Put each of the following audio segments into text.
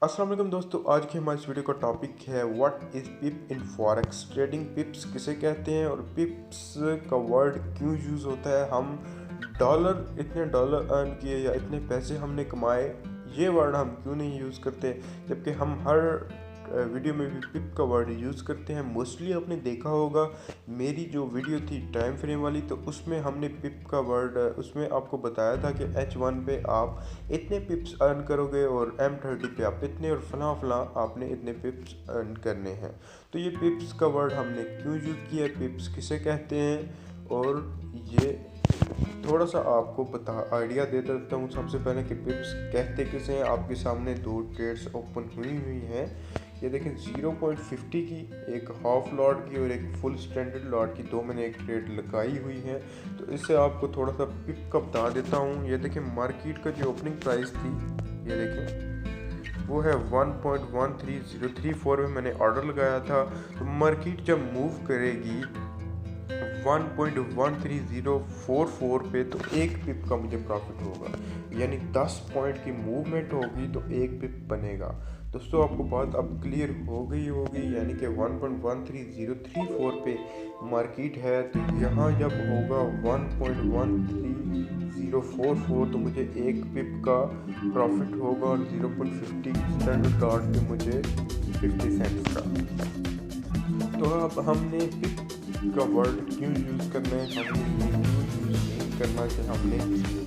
अस्सलाम वालेकुम दोस्तों, आज के हमारे इस वीडियो का टॉपिक है what is pip in forex trading. पिप्स किसे कहते हैं और पिप्स का वर्ड क्यों यूज़ होता है। हम इतने डॉलर अर्न किए या इतने पैसे हमने कमाए, ये वर्ड हम क्यों नहीं यूज़ करते, जबकि हम हर वीडियो में भी पिप का वर्ड यूज़ करते हैं। मोस्टली आपने देखा होगा मेरी जो वीडियो थी टाइम फ्रेम वाली, तो उसमें हमने पिप का वर्ड उसमें आपको बताया था कि H1 पे आप इतने पिप्स अर्न करोगे और M30 पे आप इतने और फलां आपने इतने पिप्स अर्न करने हैं। तो ये पिप्स का वर्ड हमने क्यों यूज़ किया, पिप्स किसे कहते हैं, और ये थोड़ा सा आपको आइडिया दे देता हूँ सबसे पहले कि पिप्स कहते किसे हैं। आपके सामने दो ट्रेड्स ओपन हुई हैं, ये देखें 0.50 की, एक हाफ लॉट की और एक फुल स्टैंडर्ड लॉट की, दो मैंने एक ट्रेड लगाई हुई है। तो इससे आपको थोड़ा सा पिप का बता देता हूँ। ये देखें मार्केट का जो ओपनिंग प्राइस थी, ये देखें वो है 1.13034 में मैंने ऑर्डर लगाया था। तो मार्केट जब मूव करेगी 1.13044 पे, तो एक पिप का मुझे प्रॉफिट होगा, यानी 10 पॉइंट की मूवमेंट होगी तो एक पिप बनेगा। दोस्तों आपको बात अब क्लियर हो गई होगी, यानी कि 1.13034 पे मार्केट है, तो यहाँ जब होगा 1.13044 तो मुझे एक पिप का प्रॉफिट होगा और 0.50 स्टैंडर्ड लॉट पे मुझे 50 सेंट्स का। तो अब हमने पिप का वर्ड क्यों यूज़ करना है, हमने यूज़ नहीं करना कि हमने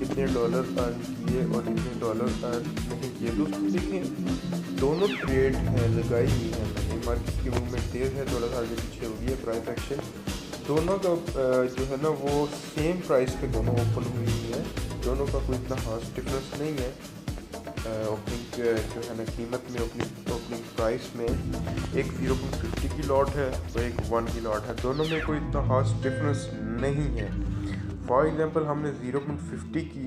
इतने डॉलर अर्न किए और इतने डॉलर अर्न नहीं किए। दोस्तों देखें, दोनों ट्रेड हैं लगाई हुई है मैंने, मार्केट की मूवमेंट तेज़ है, थोड़ा सा आगे पीछे हो गई है प्राइस एक्शन, दोनों का जो है ना वो सेम प्राइस पे दोनों ओपन हुई है, दोनों का कोई इतना खास डिफरेंस नहीं है। ओपनिंग जो है ना कीमत में, ओपनिंग प्राइस में एक 0.50 की लॉट है तो एक 1 की लॉट है, दोनों में कोई इतना खास डिफरेंस नहीं है। फॉर एग्जांपल हमने 0.50 की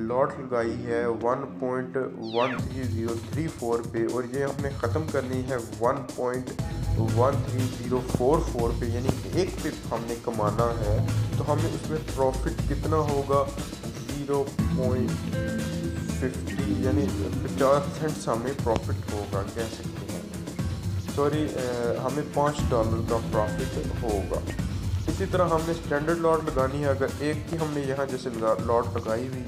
लॉट लगाई है 1.13034 पे और ये हमने ख़त्म करनी है 1.13044 पे, यानी एक पिप हमने कमाना है। तो हमें उसमें प्रॉफिट कितना होगा, 0.50, यानी 50 सेंट्स हमें प्रॉफिट होगा, कह सकते हैं, सॉरी हमें $5 का प्रॉफिट होगा। इसी तरह हमने स्टैंडर्ड लॉट लगानी है, अगर एक की हमने यहाँ जैसे लॉट लगाई हुई